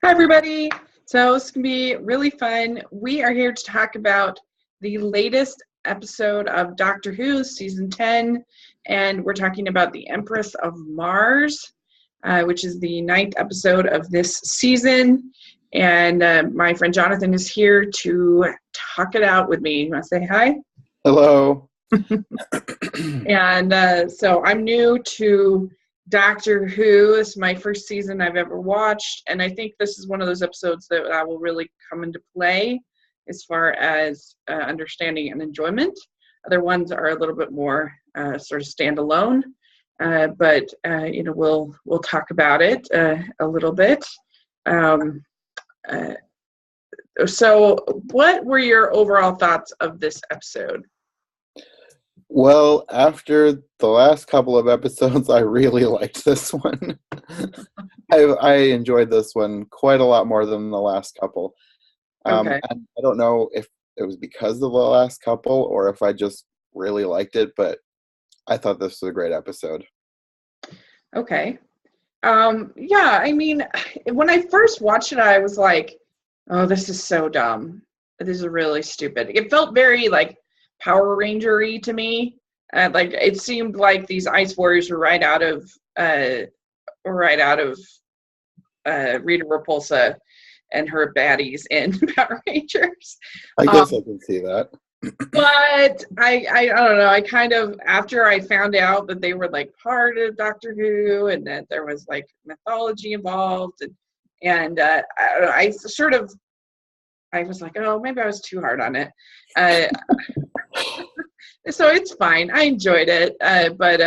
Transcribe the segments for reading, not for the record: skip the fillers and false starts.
Hi, everybody. So this can be really fun. We are here to talk about the latest episode of Doctor Who, season 10, and we're talking about the Empress of Mars, which is the ninth episode of this season. And my friend Jonathan is here to talk it out with me. You want to say hi? Hello. And so I'm new to Doctor Who. This is my first season I've ever watched, and I think this is one of those episodes that will really come into play as far as understanding and enjoyment. Other ones are a little bit more sort of standalone, but we'll talk about it a little bit. So, what were your overall thoughts of this episode? Well, after the last couple of episodes, I really liked this one. I enjoyed this one quite a lot more than the last couple. Okay. And I don't know if it was because of the last couple or if I just really liked it, but I thought this was a great episode. Okay. Yeah, I mean, when I first watched it, I was like, oh, this is so dumb. This is really stupid. It felt very like Power Ranger-y to me. Like it seemed like these Ice Warriors were right out of Rita Repulsa and her baddies in Power Rangers. I guess I can see that. But I don't know. I kind of, after I found out that they were like part of Doctor Who and that there was like mythology involved, and I sort of, I was like, oh, maybe I was too hard on it. So it's fine. I enjoyed it, but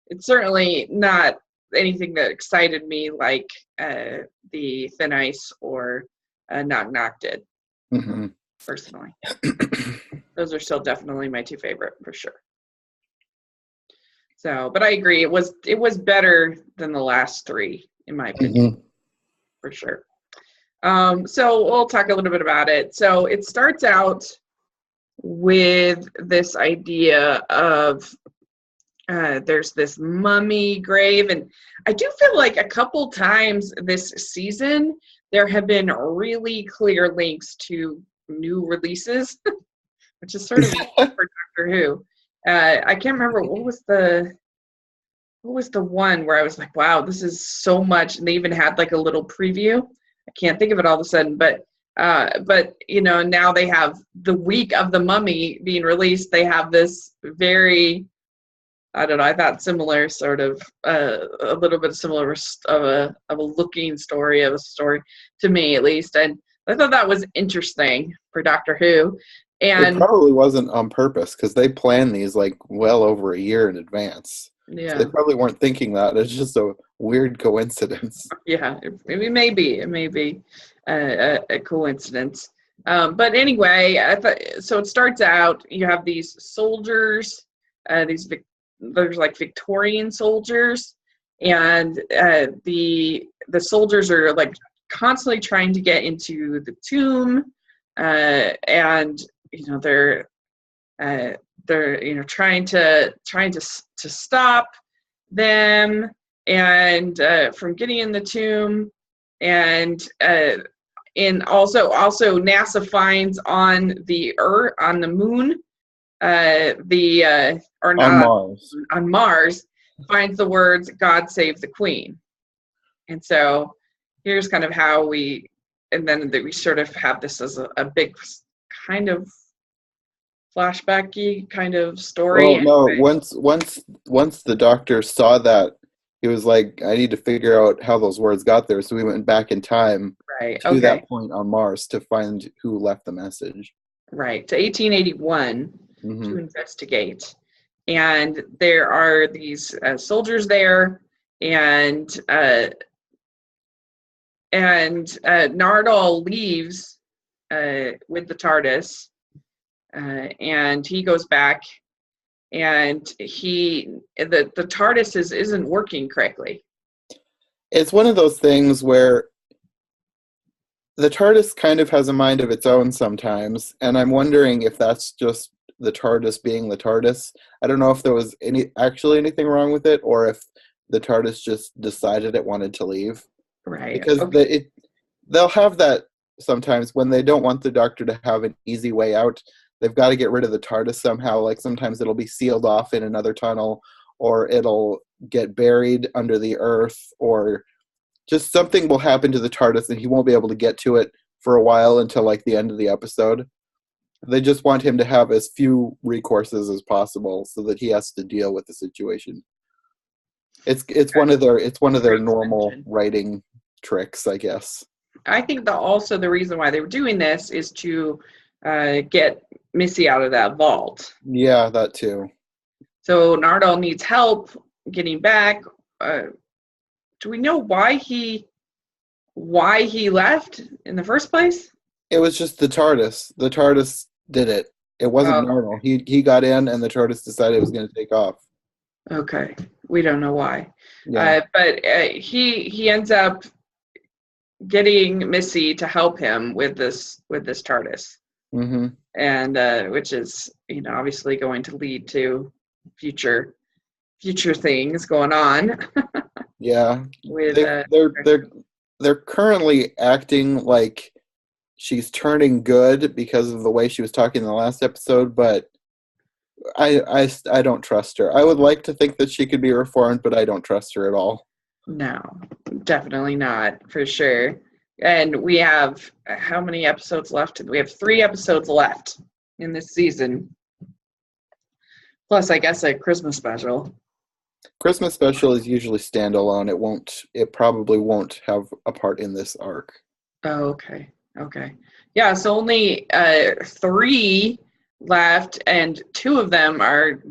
it's certainly not anything that excited me like the Thin Ice or Knock Knock did, personally. Those are still definitely my two favorite for sure. So, but I agree, it was better than the last three, in my opinion, for sure. So we'll talk a little bit about it. So it starts out with this idea of there's this mummy grave, and I do feel like a couple times this season there have been really clear links to new releases, which is sort of for Doctor Who. I can't remember what was the one where I was like, wow, this is so much, and they even had like a little preview. I can't think of it all of a sudden, but now they have the week of the Mummy being released. They have this very, I don't know, I thought similar sort of a little bit similar of a looking story, of a story to me at least, and I thought that was interesting for Doctor Who. And it probably wasn't on purpose because they planned these like well over a year in advance. Yeah, so they probably weren't thinking that. It's just a weird coincidence. Yeah, it may be a coincidence. But anyway, so. It starts out, you have these soldiers, there's like Victorian soldiers, and the soldiers are like constantly trying to get into the tomb, and they're trying to stop them and from getting in the tomb, and also NASA finds on the moon, or not On Mars. on Mars, finds the words "God save the Queen," and so here's kind of how we sort of have this as a big kind of flashbacky kind of story. Well, no, once the doctor saw that, he was like, I need to figure out how those words got there. So we went back in time Right. to that point on Mars to find who left the message. Right. To 1881 to investigate. And there are these soldiers there, and Nardole leaves with the TARDIS, and he goes back, and the TARDIS isn't working correctly. It's one of those things where the TARDIS kind of has a mind of its own sometimes, and I'm wondering if that's just the TARDIS being the TARDIS. I don't know if there was anything wrong with it, or if the TARDIS just decided it wanted to leave. Right. Because Okay. they'll have that sometimes when they don't want the Doctor to have an easy way out. They've got to get rid of the TARDIS somehow. Like sometimes it'll be sealed off in another tunnel, or it'll get buried under the earth, or just something will happen to the TARDIS and he won't be able to get to it for a while until like the end of the episode. They just want him to have as few recourses as possible so that he has to deal with the situation. It's one of their normal writing tricks, I guess. I think also the reason why they were doing this is to get Missy out of that vault. Yeah, that too. So Nardole needs help getting back. Do we know why he left in the first place? It was just the TARDIS. The TARDIS did it. It wasn't Nardole. He got in, and the TARDIS decided it was going to take off. Okay, we don't know why. Yeah. But he ends up getting Missy to help him with this TARDIS, and which is obviously going to lead to future things going on. Yeah, with they're currently acting like she's turning good because of the way she was talking in the last episode, but I don't trust her. I would like to think that she could be reformed, but I don't trust her at all. No, definitely not, for sure. And we have how many episodes left? We have 3 episodes left in this season. Plus, I guess, a Christmas special. Christmas special is usually standalone. It probably won't have a part in this arc. Oh, okay. Yeah, so only 3 left, and 2 of them are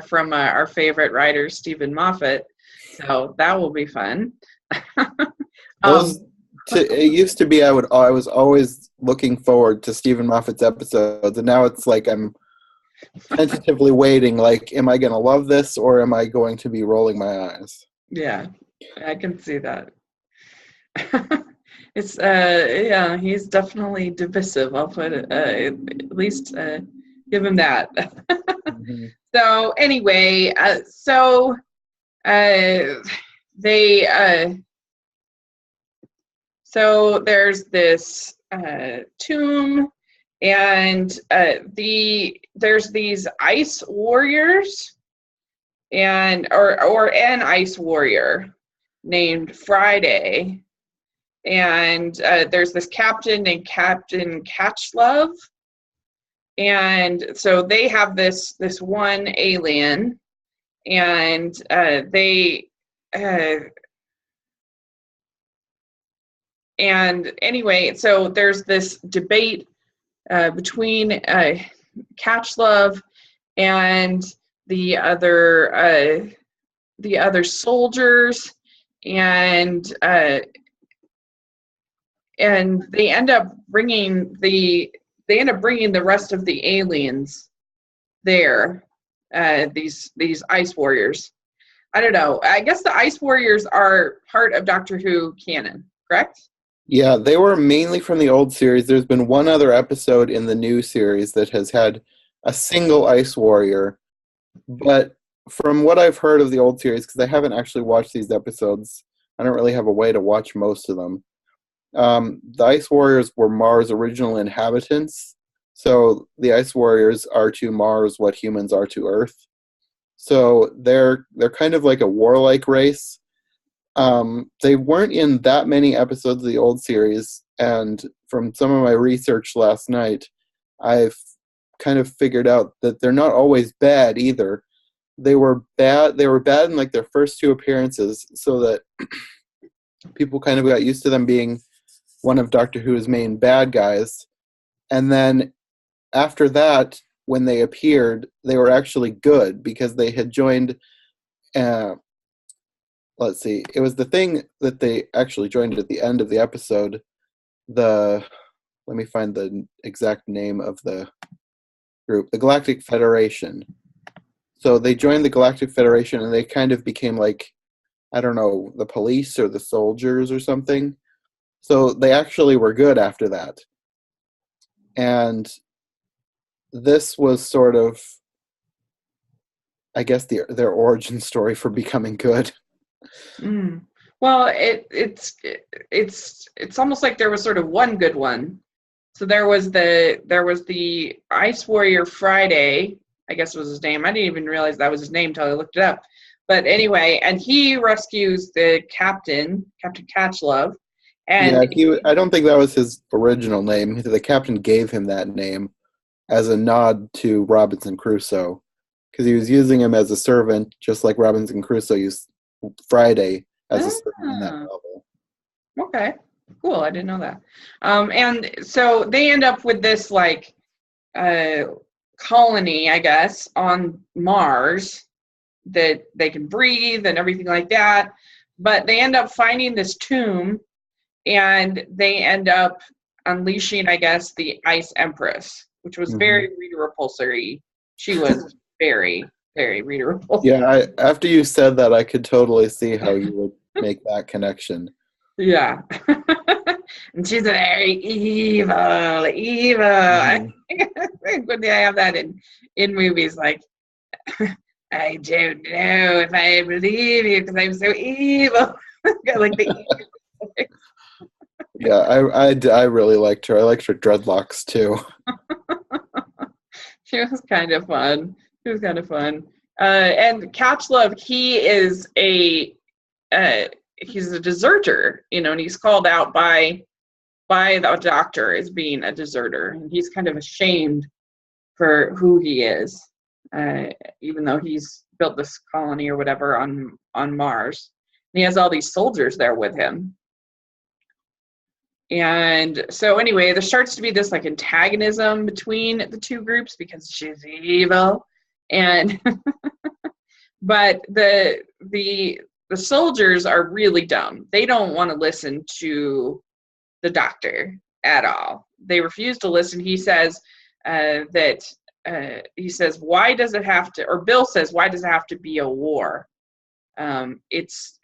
from our favorite writer, Stephen Moffat. So that will be fun. It used to be I was always looking forward to Stephen Moffat's episodes, and now it's like I'm tentatively waiting, like, am I going to love this or am I going to be rolling my eyes? Yeah, I can see that. It's yeah, he's definitely divisive. I'll put it, at least give him that. So anyway, so there's this tomb, and there's these ice warriors, and or an ice warrior named Friday, and there's this captain named Captain Catchlove, and so they have this one alien, and and anyway, so there's this debate between Catchlove and the other soldiers, and they end up bringing the rest of the aliens there. These ice warriors. I don't know. I guess the ice warriors are part of Doctor Who canon, correct? Yeah, they were mainly from the old series. There's been one other episode in the new series that has had a single ice warrior. But from what I've heard of the old series, because I haven't actually watched these episodes, I don't really have a way to watch most of them. The ice warriors were Mars' original inhabitants. So the ice warriors are to Mars what humans are to Earth. So they're kind of like a warlike race. They weren't in that many episodes of the old series, and from some of my research last night, I've kind of figured out that they're not always bad either. They were bad in like their first 2 appearances, so that people kind of got used to them being one of Doctor Who's main bad guys. And then after that, when they appeared, they were actually good because they had joined let's see, it was the thing that they actually joined at the end of the episode. Let me find the exact name of the group, the Galactic Federation. So they joined the Galactic Federation and they kind of became like, I don't know, the police or the soldiers or something. So they actually were good after that. And this was sort of, I guess, their origin story for becoming good. Well, it's almost like there was sort of one good one. So there was the Ice Warrior Friday, I guess was his name. I didn't even realize that was his name until I looked it up. But anyway, and he rescues the captain, Captain Catchlove, Yeah, and I don't think that was his original name. The captain gave him that name as a nod to Robinson Crusoe, because he was using him as a servant, just like Robinson Crusoe used Friday as a servant in that ah, novel. okay, cool. I didn't know that. And so they end up with this like uh, colony, I guess, on Mars that they can breathe and everything like that. But they end up finding this tomb, and they end up unleashing, I guess, the Ice Empress, which was Hmm. very reader repulsory. She was very, very reader repulsory. Yeah, after you said that, I could totally see how you would make that connection. Yeah. And she's very evil, evil. I Hmm. think when they have that in movies, like, I don't know if I believe you because I'm so evil. Got like the evil. Yeah, I really liked her. I liked her dreadlocks too. She was kind of fun. She was kind of fun. And Catchlove, uh, he's a deserter, and he's called out by the doctor as being a deserter, and he's kind of ashamed for who he is, uh, even though he's built this colony or whatever on Mars. And he has all these soldiers there with him. And so anyway, there starts to be this like antagonism between the two groups because she's evil. And but the soldiers are really dumb. They don't want to listen to the doctor at all. They refuse to listen. He says he says, why does it have to, or Bill says, why does it have to be a war? It's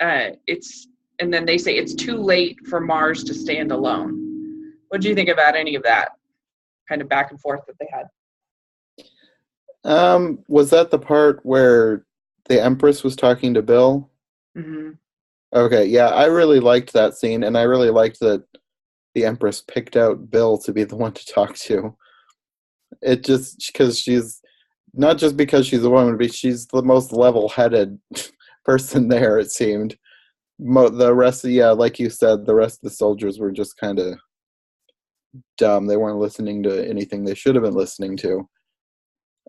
and then they say it's too late for Mars to stand alone. What do you think about any of that kind of back and forth that they had? Was that the part where the Empress was talking to Bill? Mm-hmm. Okay, yeah, I really liked that scene, and I really liked that the Empress picked out Bill to be the one to talk to. It just because she's not just because she's a woman, but she's the most level-headed person there. It seemed. The rest, yeah, like you said, the rest of the soldiers were just kind of dumb. They weren't listening to anything they should have been listening to.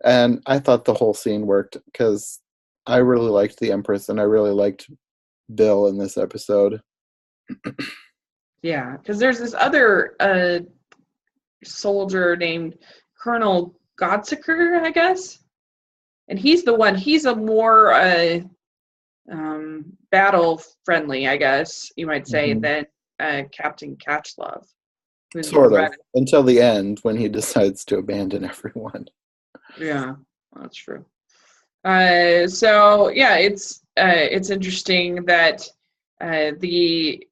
And I thought the whole scene worked because I really liked the Empress and I really liked Bill in this episode. Yeah, because there's this other soldier named Colonel Godsiker, I guess, and he's a more battle friendly, I guess you might say, Hmm. than Captain Catchlove, who's the Sort of, red. until the end when he decides to abandon everyone. Yeah, that's true. So yeah, it's interesting that the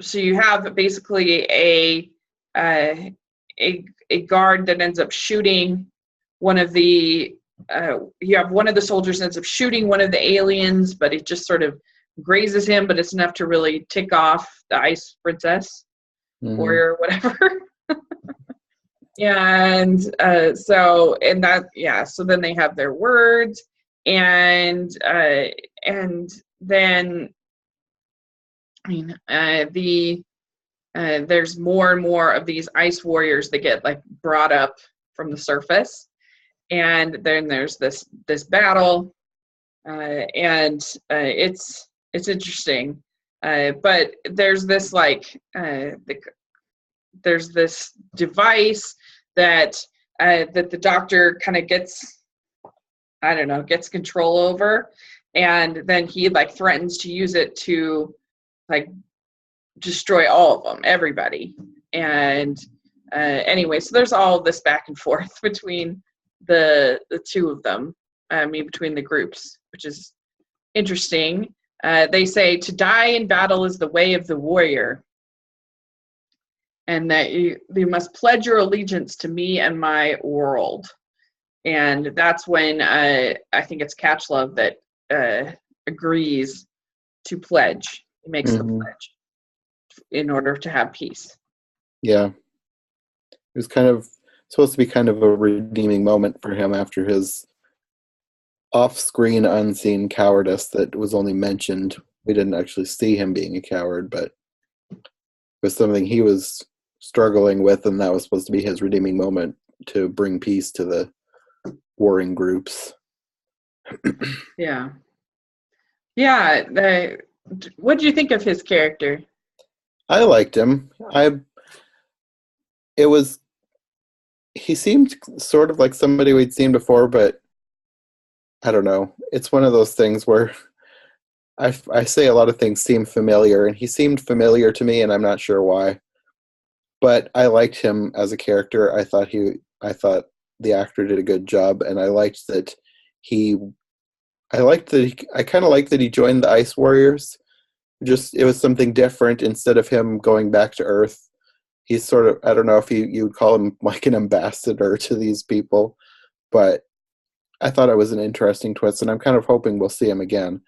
so you have basically uh, a guard that ends up shooting one of the you have one of the soldiers ends up shooting one of the aliens, but it just sort of grazes him, but it's enough to really tick off the ice princess Hmm. or whatever. And and that, yeah, so then they have their words, and then I mean there's more and more of these ice warriors that get like brought up from the surface, and then there's this battle, and it's interesting, but there's this like there's this device that that the doctor kind of gets, I don't know, gets control over, and then he like threatens to use it to like destroy all of them, everybody. And anyway, so there's all this back and forth between the two of them, I mean between the groups, which is interesting. They say to die in battle is the way of the warrior, and that you must pledge your allegiance to me and my world. And that's when I think it's Catchlove that agrees to pledge. He makes the Mm-hmm. pledge in order to have peace. Yeah. It was kind of supposed to be kind of a redeeming moment for him after his off-screen, unseen cowardice that was only mentioned. We didn't actually see him being a coward, but it was something he was struggling with, and that was supposed to be his redeeming moment to bring peace to the warring groups. Yeah. Yeah. What did you think of his character? I liked him. He seemed sort of like somebody we'd seen before, but I don't know. It's one of those things where I say a lot of things seem familiar, and he seemed familiar to me, and I'm not sure why. But I liked him as a character. I thought the actor did a good job, and I kind of liked that he joined the Ice Warriors. Just, it was something different. Instead of him going back to Earth, he's sort of, I don't know if you would call him like an ambassador to these people, but I thought it was an interesting twist, and I'm kind of hoping we'll see him again.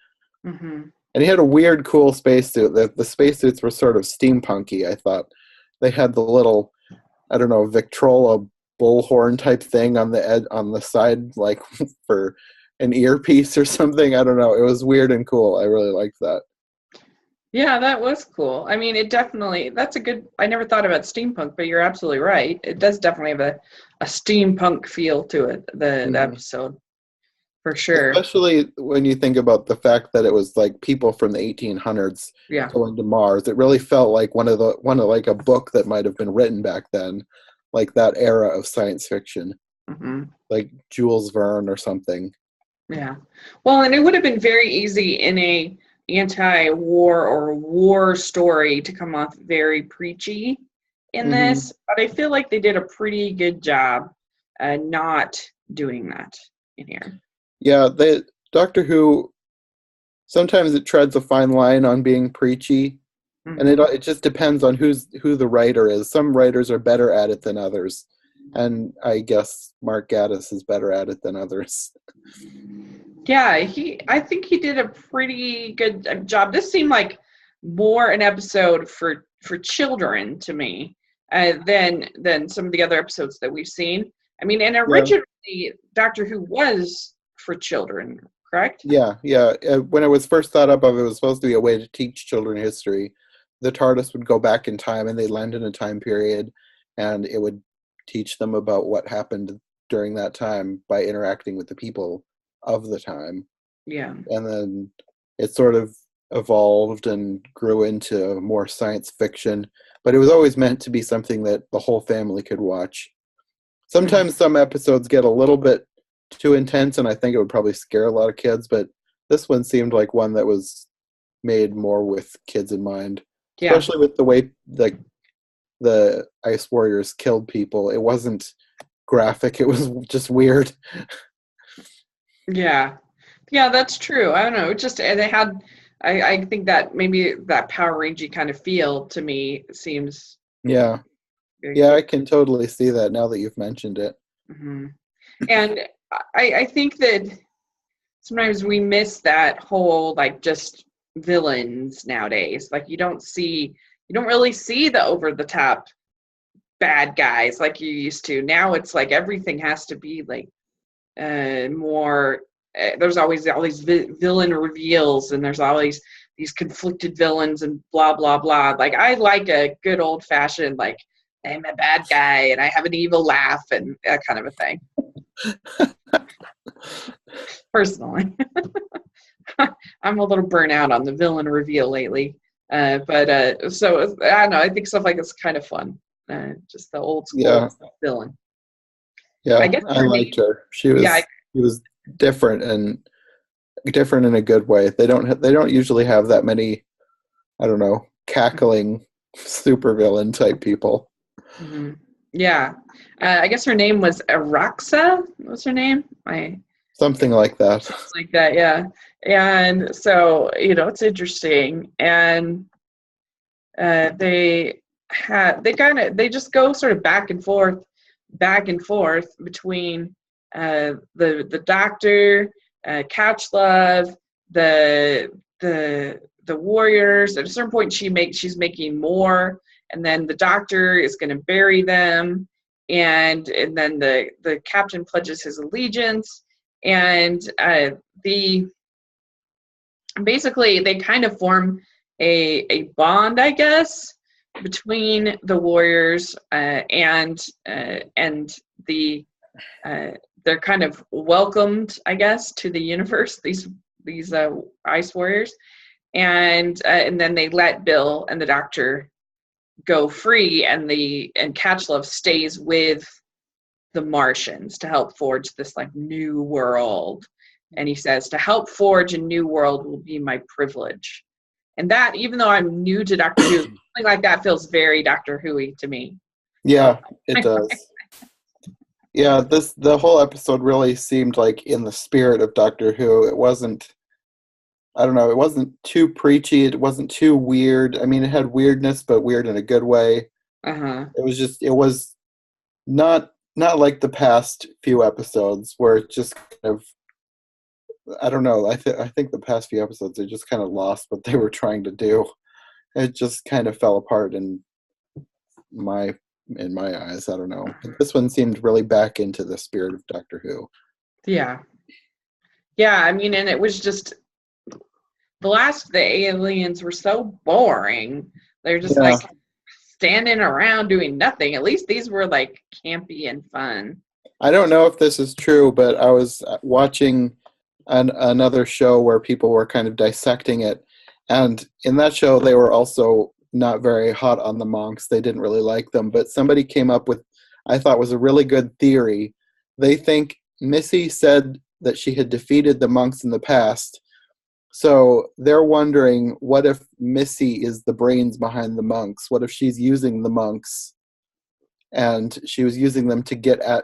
Mm-hmm. And he had a weird, cool spacesuit. The spacesuits were sort of steampunky, I thought. They had the little, I don't know, Victrola bullhorn type thing on the side, like for an earpiece or something. I don't know. It was weird and cool. I really liked that. Yeah, that was cool. I mean, I never thought about steampunk, but you're absolutely right. It does definitely have a steampunk feel to it, the episode, for sure. Especially when you think about the fact that it was like people from the 1800s Yeah. going to Mars. It really felt like one of like a book that might have been written back then, like that era of science fiction, Mm-hmm. like Jules Verne or something. Yeah. Well, and it would have been very easy in a anti-war or war story to come off very preachy in this, but I feel like they did a pretty good job not doing that in here. Yeah, Doctor Who, sometimes it treads a fine line on being preachy, and it just depends on who the writer is. Some writers are better at it than others, and I guess Mark Gatiss is better at it than others. Yeah, I think he did a pretty good job. This seemed like more an episode for children to me than some of the other episodes that we've seen. I mean, and originally Doctor Who was for children, correct? Yeah. When it was first thought up of, it was supposed to be a way to teach children history. The TARDIS would go back in time, and they'd land in a time period, and it would teach them about what happened during that time by interacting with the people of the time. Yeah. And then it sort of evolved and grew into more science fiction, but it was always meant to be something that the whole family could watch. Sometimes some episodes get a little bit too intense, and I think it would probably scare a lot of kids, but this one seemed like one that was made more with kids in mind. Yeah. Especially with the way the Ice Warriors killed people. It wasn't graphic, it was just weird. Yeah, that's true. I don't know. Just they had. I think that maybe that Power Ranger kind of feel to me seems. Yeah, I can totally see that now that you've mentioned it. Mm-hmm. And I think that sometimes we miss that whole like just villains nowadays. Like you don't really see the over the top bad guys like you used to. Now it's like everything has to be like more. There's always all these villain reveals, and there's always these conflicted villains and blah blah blah. Like I like a good old fashioned like I'm a bad guy and I have an evil laugh and that kind of a thing. Personally, I'm a little burnt out on the villain reveal lately, but so I don't know. I think stuff like it's kind of fun. Just the old school villain. Yeah, I liked her. She was different in a good way. They don't usually have that many, I don't know, cackling supervillain type people. Mm-hmm. Yeah, I guess her name was Araxa. What's her name? Something like that. Something like that. Yeah, and so it's interesting, and they just go sort of back and forth between the Doctor, Couch Love, the warriors. At a certain point, she's making more, and then the doctor is going to bury them, and then the captain pledges his allegiance, and basically they kind of form a bond, I guess, between the warriors and the they're kind of welcomed, I guess, to the universe, these ice warriors, and then they let Bill and the doctor go free, and Catchlove stays with the Martians to help forge this like new world. And he says, to help forge a new world will be my privilege. And that, even though I'm new to Doctor Who, something like that feels very Doctor Who-y to me. Yeah, it does. Yeah, the whole episode really seemed like in the spirit of Doctor Who. It wasn't, I don't know, it wasn't too preachy. It wasn't too weird. I mean, it had weirdness, but weird in a good way. It was not like the past few episodes where it just kind of, I don't know. I think the past few episodes, they just kind of lost what they were trying to do. It just kind of fell apart in my eyes. I don't know. But this one seemed really back into the spirit of Doctor Who. Yeah. I mean, and it was just the aliens were so boring. They're just like standing around doing nothing. At least these were like campy and fun. I don't know if this is true, but I was watching another show where people were kind of dissecting it, and in that show they were also not very hot on the monks. They didn't really like them, but somebody came up with, I thought was a really good theory. They think Missy said that she had defeated the monks in the past, so they're wondering, what if Missy is the brains behind the monks? What if she's using the monks and she was using them to get at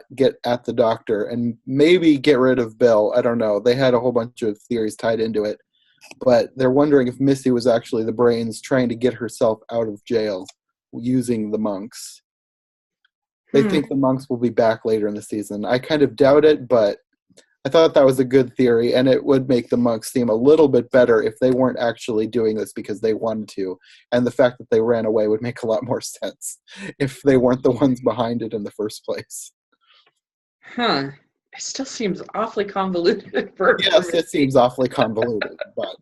the doctor and maybe get rid of Bill? I don't know. They had a whole bunch of theories tied into it, but they're wondering if Missy was actually the brains trying to get herself out of jail using the monks. They think the monks will be back later in the season. I kind of doubt it, but I thought that was a good theory, and it would make the monks seem a little bit better if they weren't actually doing this because they wanted to. And the fact that they ran away would make a lot more sense if they weren't the ones behind it in the first place. It still seems awfully convoluted. Yes, it seems awfully convoluted, but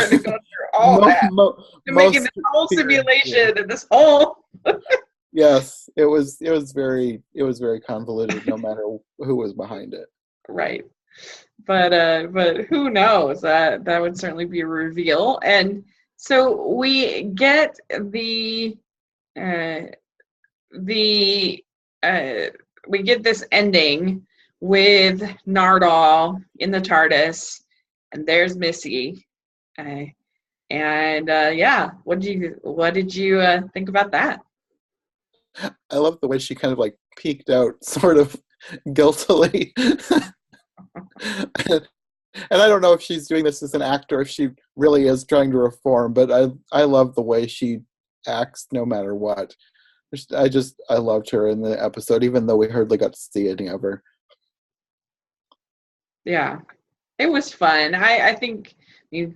to go through all that to making this whole simulation and this whole. Yes, it was very convoluted, no matter who was behind it. Right. But who knows? That would certainly be a reveal. And so we get we get this ending with Nardole in the TARDIS, and there's Missy. What did you think about that? I love the way she kind of like peeked out, sort of guiltily. And I don't know if she's doing this as an actor, if she really is trying to reform, but I love the way she acts no matter what. I loved her in the episode, even though we hardly got to see any of her. Yeah, it was fun. I think,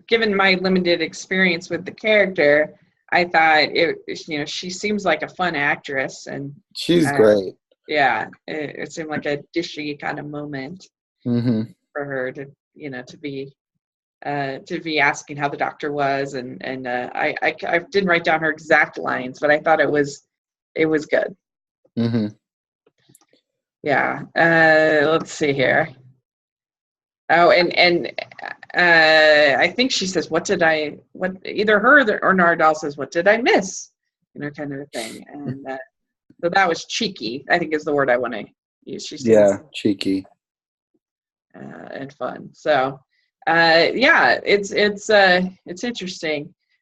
given my limited experience with the character, I thought she seems like a fun actress, and she's great. Yeah, it seemed like a dishy kind of moment for her to be asking how the doctor was, and I didn't write down her exact lines, but I thought it was good. Yeah. Let's see here. Oh, and I think she says, either her or Nardole says, what did I miss? Kind of a thing. And so that was cheeky, I think is the word I want to use. She says, cheeky. And fun. So, it's interesting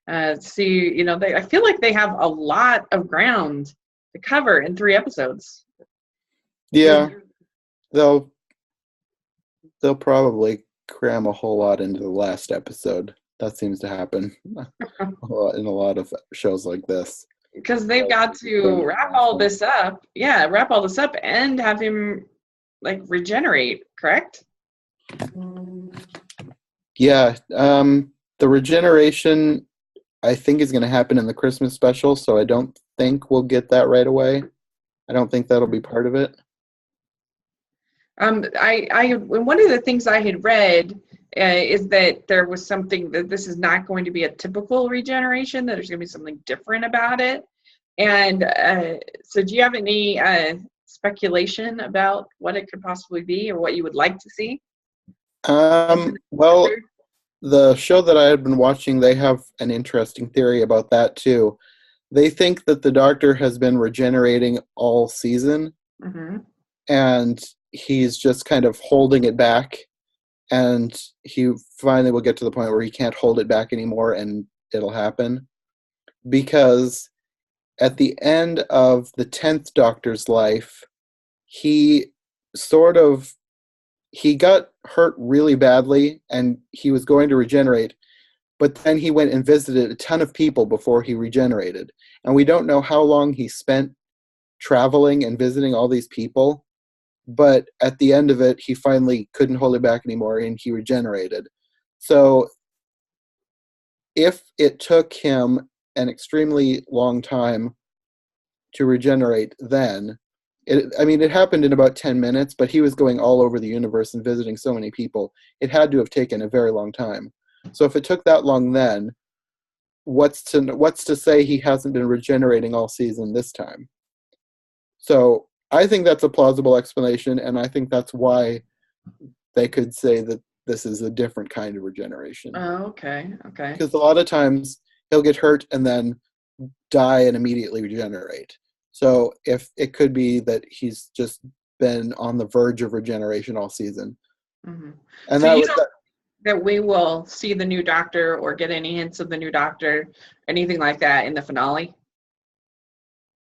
to see, I feel like they have a lot of ground to cover in 3 episodes. Yeah. They'll probably cram a whole lot into the last episode. That seems to happen in a lot of shows like this. Because they've got to wrap all this up and have him like regenerate, correct? Yeah, the regeneration I think is going to happen in the Christmas special, so I don't think we'll get that right away. I don't think that'll be part of it. One of the things I had read is that there was something that this is not going to be a typical regeneration, that there's going to be something different about it. And so do you have any speculation about what it could possibly be or what you would like to see? Well, the show that I had been watching, they have an interesting theory about that too. They think that the Doctor has been regenerating all season, Mm-hmm. and he's just kind of holding it back, and he finally will get to the point where he can't hold it back anymore, and it'll happen. Because at the end of the 10th Doctor's life, he sort of he got hurt really badly, and he was going to regenerate, but then he went and visited a ton of people before he regenerated. And we don't know how long he spent traveling and visiting all these people, but at the end of it, he finally couldn't hold it back anymore, and he regenerated. So if it took him an extremely long time to regenerate then, it happened in about 10 minutes, but he was going all over the universe and visiting so many people. It had to have taken a very long time. So if it took that long then, what's to say he hasn't been regenerating all season this time? So I think that's a plausible explanation, and I think that's why they could say that this is a different kind of regeneration. Oh, okay. Because a lot of times he'll get hurt and then die and immediately regenerate. So if it could be that he's just been on the verge of regeneration all season. Mm-hmm. And so that we will see the new Doctor or get any hints of the new Doctor, anything like that in the finale?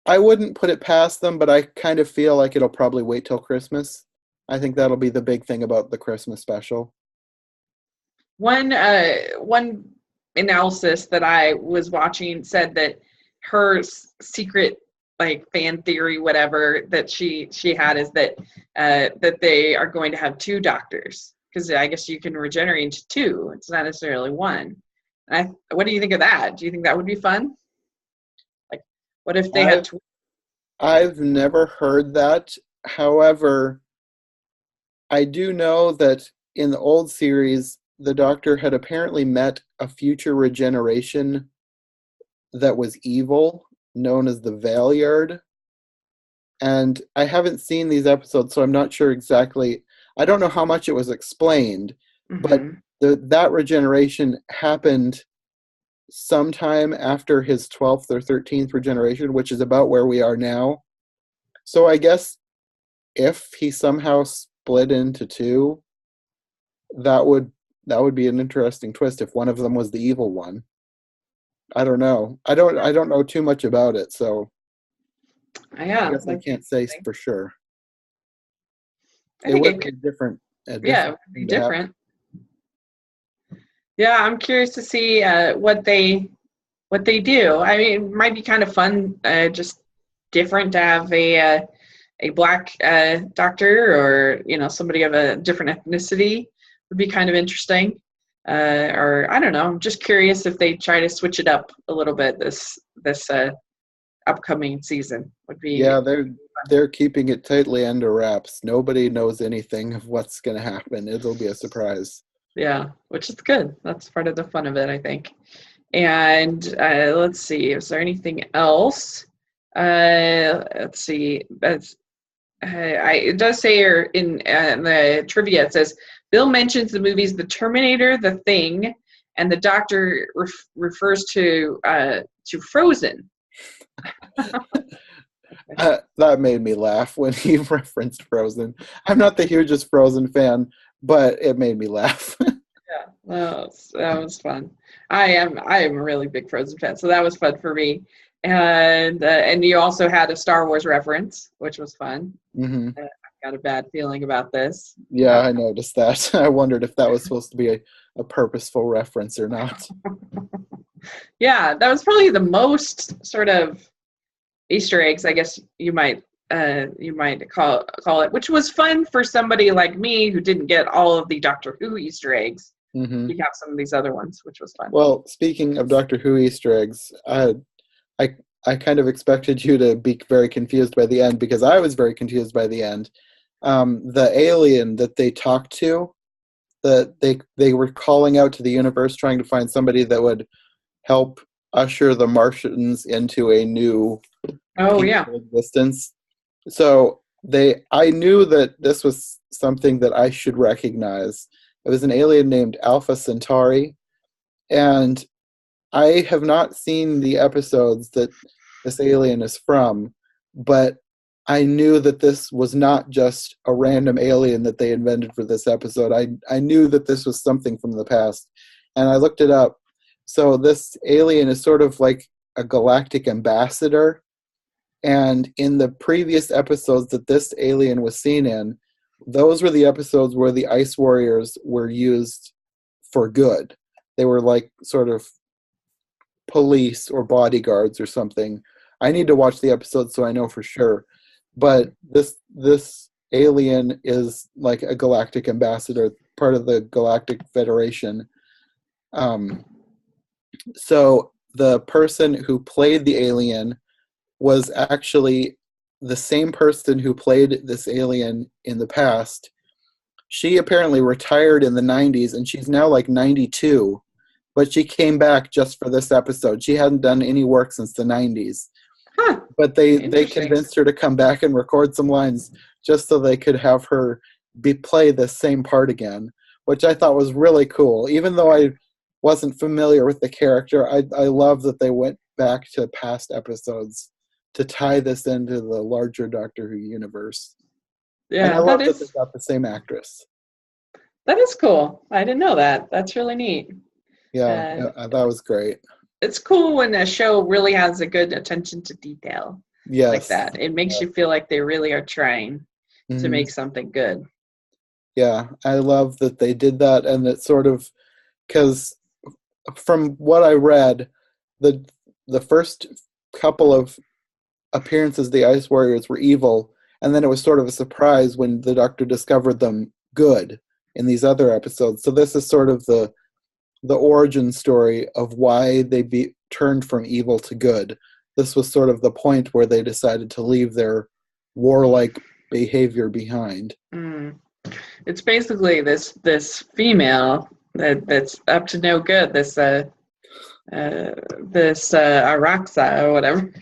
I wouldn't put it past them, but I kind of feel like it'll probably wait till Christmas. I think that'll be the big thing about the Christmas special. One analysis that I was watching said that her secret, like, fan theory, whatever, that she had is that that they are going to have two Doctors, because I guess you can regenerate into two. It's not necessarily one. What do you think of that? Do you think that would be fun? Like, what if they had twins? I've never heard that. However, I do know that in the old series, the Doctor had apparently met a future regeneration that was evil, known as the Valeyard. And I haven't seen these episodes, so I'm not sure exactly. I don't know how much it was explained, but that regeneration happened sometime after his 12th or 13th regeneration, which is about where we are now. So I guess if he somehow split into two, that would be an interesting twist if one of them was the evil one. I don't know. I don't know too much about it, so I guess I can't say for sure. It would be different. Yeah, it would be different. Yeah, I'm curious to see what they do. I mean, it might be kind of fun, just different to have a black Doctor, or somebody of a different ethnicity would be kind of interesting. Or I don't know. I'm just curious if they try to switch it up a little bit this upcoming season. Would be. Yeah, they're keeping it tightly under wraps. Nobody knows anything of what's going to happen. It'll be a surprise. Yeah, which is good. That's part of the fun of it, I think. And let's see. Is there anything else? Let's see. It does say here in the trivia, it says, Bill mentions the movies The Terminator, The Thing, and the Doctor refers to Frozen. That made me laugh when he referenced Frozen. I'm not the hugest Frozen fan, but it made me laugh. Yeah, that was fun. I am a really big Frozen fan, so that was fun for me. And you also had a Star Wars reference, which was fun. Mm-hmm. I got a bad feeling about this. Yeah, I noticed that. I wondered if that was supposed to be a purposeful reference or not. Yeah, that was probably the most sort of Easter eggs, I guess you might call it, which was fun for somebody like me who didn't get all of the Doctor Who Easter eggs. Mm-hmm. you have some of these other ones, which was fun. Well, speaking of Doctor Who Easter eggs, I kind of expected you to be very confused by the end, because I was very confused by the end. The alien that they talked to, that they were calling out to the universe, trying to find somebody that would help usher the Martians into a new peaceful existence. So I knew that this was something that I should recognize. It was an alien named Alpha Centauri, and I have not seen the episodes that this alien is from, but I knew that this was not just a random alien that they invented for this episode. I knew that this was something from the past, and I looked it up. So this alien is sort of like a galactic ambassador, and in the previous episodes that this alien was seen in, those were the episodes where the Ice Warriors were used for good. They were like sort of police or bodyguards or something. I need to watch the episode so I know for sure. But this alien is like a galactic ambassador, part of the Galactic Federation. So the person who played the alien was actually the same person who played this alien in the past. She apparently retired in the 90s, and she's now like 92. But she came back just for this episode. She hadn't done any work since the 90s. Huh. But they convinced her to come back and record some lines just so they could have her play the same part again, which I thought was really cool. Even though I wasn't familiar with the character, I love that they went back to past episodes to tie this into the larger Doctor Who universe. Yeah, and I love that they got the same actress. That is cool. I didn't know that. That's really neat. Yeah, that was great. It's cool when a show really has a good attention to detail. Yes. Like that. It makes you feel like they really are trying to make something good. Yeah, I love that they did that, and it sort of, because from what I read, the first couple of appearances, the Ice Warriors were evil, and then it was sort of a surprise when the Doctor discovered them good in these other episodes. So this is sort of the origin story of why they turned from evil to good. This was sort of the point where they decided to leave their warlike behavior behind. It's basically this female that's up to no good. This Araxa or whatever.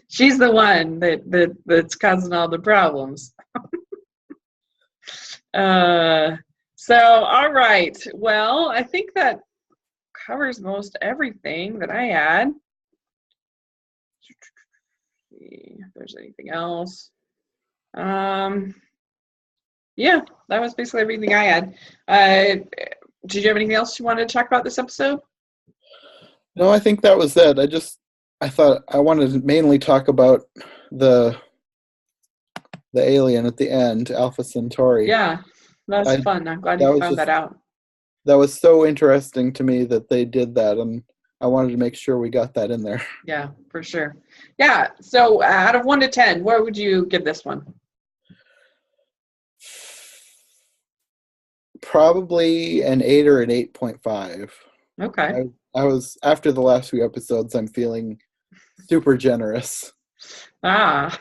She's the one that's causing all the problems. So, all right. Well, I think that covers most everything that I had. Let's see if there's anything else. Yeah, that was basically everything I had. Did you have anything else you wanted to talk about this episode? No, I think that was it. I thought I wanted to mainly talk about the alien at the end, Alpha Centauri. Yeah, that was fun. I'm glad you found that out. That was so interesting to me that they did that, and I wanted to make sure we got that in there. Yeah, for sure. Yeah, so out of 1 to 10, where would you give this one? Probably an 8 or an 8.5. Okay. I was, after the last few episodes, I'm feeling super generous. I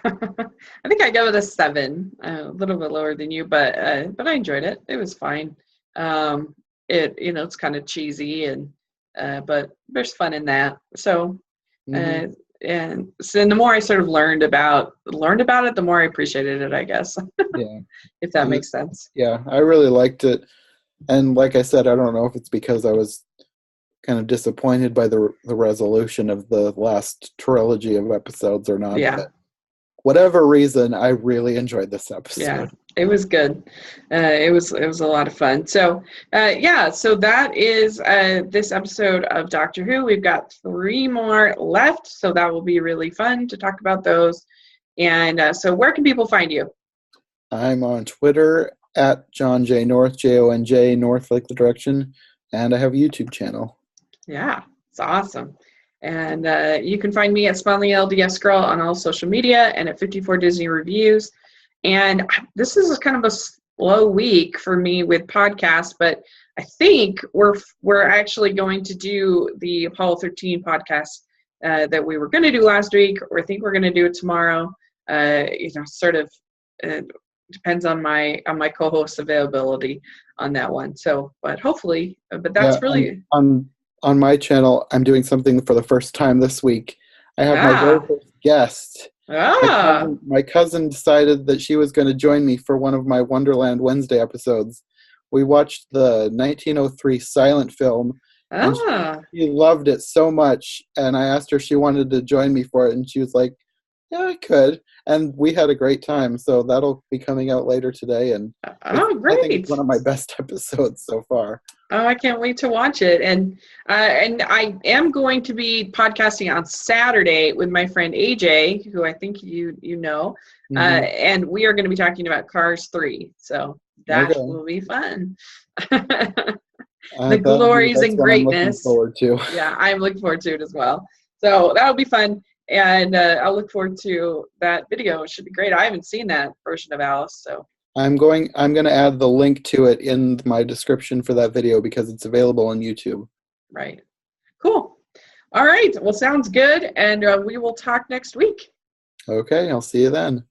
think I gave it a 7, a little bit lower than you, but I enjoyed it. It was fine. It's kind of cheesy, but there's fun in that. So, and so the more I sort of learned about it, the more I appreciated it, I guess. Yeah. If that makes sense. Yeah, I really liked it. And like I said, I don't know if it's because I was kind of disappointed by the resolution of the last trilogy of episodes or not. Yeah. But whatever reason, I really enjoyed this episode. Yeah, it was good. It was a lot of fun. So, so that is this episode of Doctor Who. We've got 3 more left, so that will be really fun to talk about those. And so where can people find you? I'm on Twitter at John J. North, JONJ, North like the direction, and I have a YouTube channel. Yeah, it's awesome. And you can find me at Spawn the LDS Girl on all social media and at 54 Disney Reviews. And this is kind of slow week for me with podcasts, but I think we're actually going to do the Apollo 13 podcast that we were going to do last week, or I think we're going to do it tomorrow. Sort of depends on my co-host's availability on that one. So, but hopefully, but that's really on my channel. I'm doing something for the first time this week. I have my very first guest. My cousin decided that she was going to join me for one of my Wonderland Wednesday episodes. We watched the 1903 silent film, and she loved it so much, and I asked her if she wanted to join me for it, and she was like, yeah, I could. And we had a great time, so that'll be coming out later today, and great. I think it's one of my best episodes so far. Oh, I can't wait to watch it. And I am going to be podcasting on Saturday with my friend AJ, who I think you know, and we are going to be talking about Cars 3. So that will be fun. The glories and greatness. I'm looking forward to. Yeah, I'm looking forward to it as well. So that'll be fun. And I'll look forward to that video. It should be great. I haven't seen that version of Alice, so. I'm going to add the link to it in my description for that video because it's available on YouTube. Right. Cool. All right. Well, sounds good. And we will talk next week. Okay. I'll see you then.